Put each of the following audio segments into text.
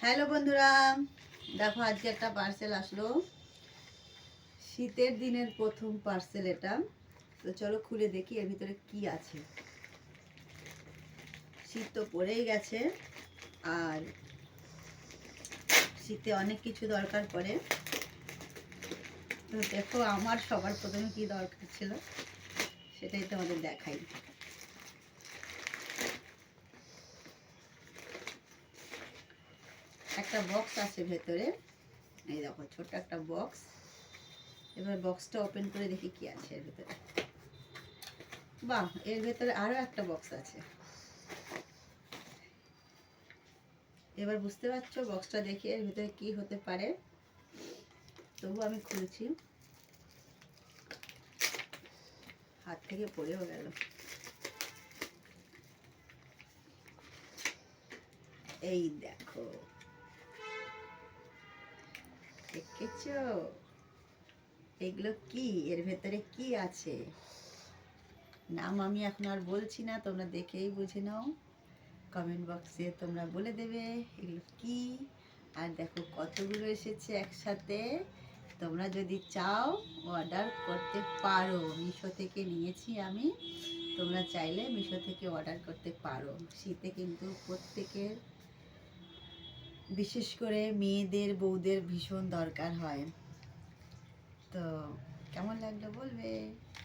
Hello বন্ধুরা, দেখো আজকে একটা পার্সেল আসলো। শীতের দিনের প্রথম পার্সেল এটা। তো চলো খুলে দেখি এর ভিতরে কি আছে। শীত তো পড়েই গেছে, আর শীতে অনেক কিছু দরকার পড়ে। তো দেখো আমার সবার প্রথমে কি দরকার ছিল সেটাই তোমাদের দেখাই। একটা বক্স আছে ভেতরে, এই দেখো ছোট একটা বক্স। এবার বক্সটা ওপেন করে দেখি কি আছে এর ভিতরে। বাহ, এর ভেতরে আরো একটা বক্স আছে। এবার বুঝতে পারছো বক্সটা দেখে এর ভিতরে কি হতে পারে। তবু আমি খুলছি, হাত থেকে পড়েও গেল। এই দেখো, দেখেছো এগুলো কি, এর ভেতরে কি আছে। নাম আমি এখন আর বলছি না, তোমরা দেখেই বুঝে নাও। কমেন্ট বক্সে তোমরা বলে দেবে এগুলো কি। আর দেখো কতগুলো এসেছে একসাথে। তোমরা যদি চাও অর্ডার করতে পারো, মিশো থেকে নিয়েছি আমি। তোমরা চাইলে মিশো থেকে অর্ডার করতে পারো। শীতে কিন্তু প্রত্যেকের, বিশেষ করে মেয়েদের বউদের ভীষণ দরকার হয়। তো কেমন লাগলো বলবে।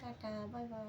Tata, bye bye.